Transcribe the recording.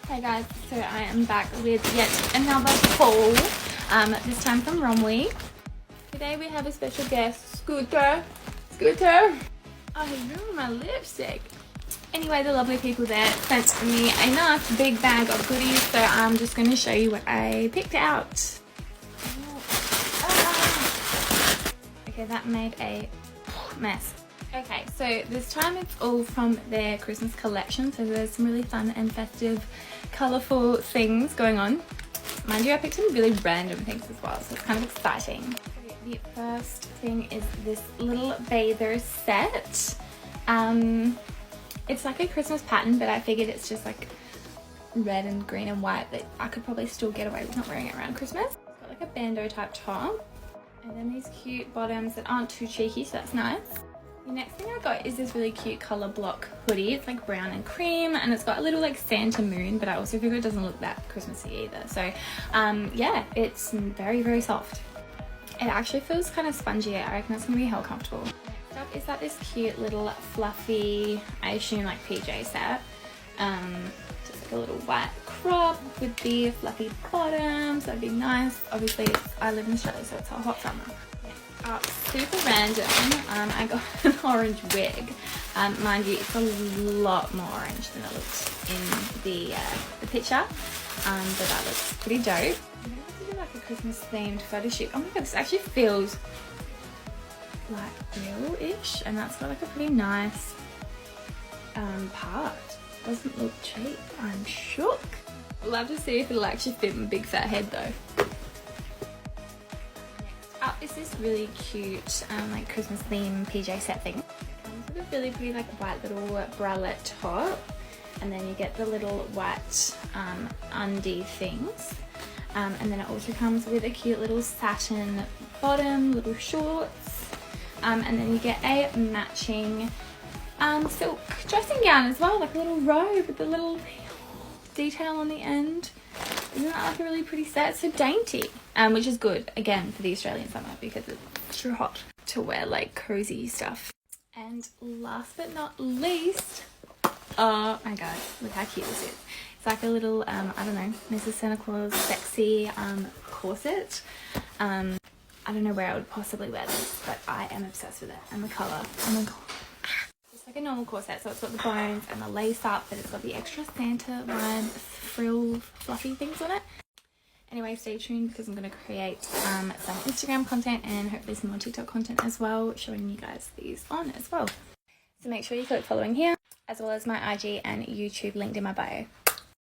Hey guys, so I am back with yet another haul, this time from ROMWE. Today we have a special guest, Scooter. Oh, he's ruined my lipstick. Anyway, the lovely people there sent me a nice big bag of goodies, so I'm just going to show you what I picked out. Okay, that made a mess. Okay, so this time it's all from their Christmas collection, so there's some really fun and festive, colourful things going on. Mind you, I picked some really random things as well, so it's kind of exciting. So the first thing is this little bather set. It's like a Christmas pattern, but I figured it's just like red and green and white that I could probably still get away with not wearing it around Christmas. It's got like a bandeau type top, and then these cute bottoms that aren't too cheeky, so that's nice. The next thing I got is this really cute colour block hoodie. It's like brown and cream, and it's got a little like Santa moon, but I also figure it doesn't look that Christmassy either. So yeah, it's very, very soft. It actually feels kind of spongy. I reckon it's going to be hell comfortable. Next up is like this cute little fluffy, I assume like PJ set. Just like a little white crop with the fluffy bottoms. That'd be nice. Obviously, I live in Australia, so it's a hot summer. Super random, I got an orange wig. Mind you, it's a lot more orange than it looks in the picture, but that looks pretty dope. I'm going to do like a Christmas themed photo shoot. Oh my god, this actually feels like real-ish, and that's got like a pretty nice part. Doesn't look cheap. I'm shook. Love to see if it'll actually fit my big fat head though. Is this really cute like Christmas theme PJ set thing. It comes with a really pretty like white little bralette top, and then you get the little white undie things, and then it also comes with a cute little satin bottom, little shorts, and then you get a matching silk dressing gown as well, like a little robe with the little detail on the end. Isn't that like a really pretty set? It's so dainty, which is good again for the Australian summer because it's extra hot to wear like cozy stuff. And last but not least, oh my god, look how cute this is. It's like a little I don't know, Mrs. Santa Claus sexy corset. I don't know where I would possibly wear this, but I am obsessed with it, and the colour. Oh my god. Like a normal corset, so it's got the bones and the lace up, but it's got the extra Santa vibe frill fluffy things on it. Anyway, stay tuned because I'm going to create some Instagram content and hopefully some more TikTok content as well, showing you guys these on as well. So make sure you click following here, as well as my IG and YouTube linked in my bio.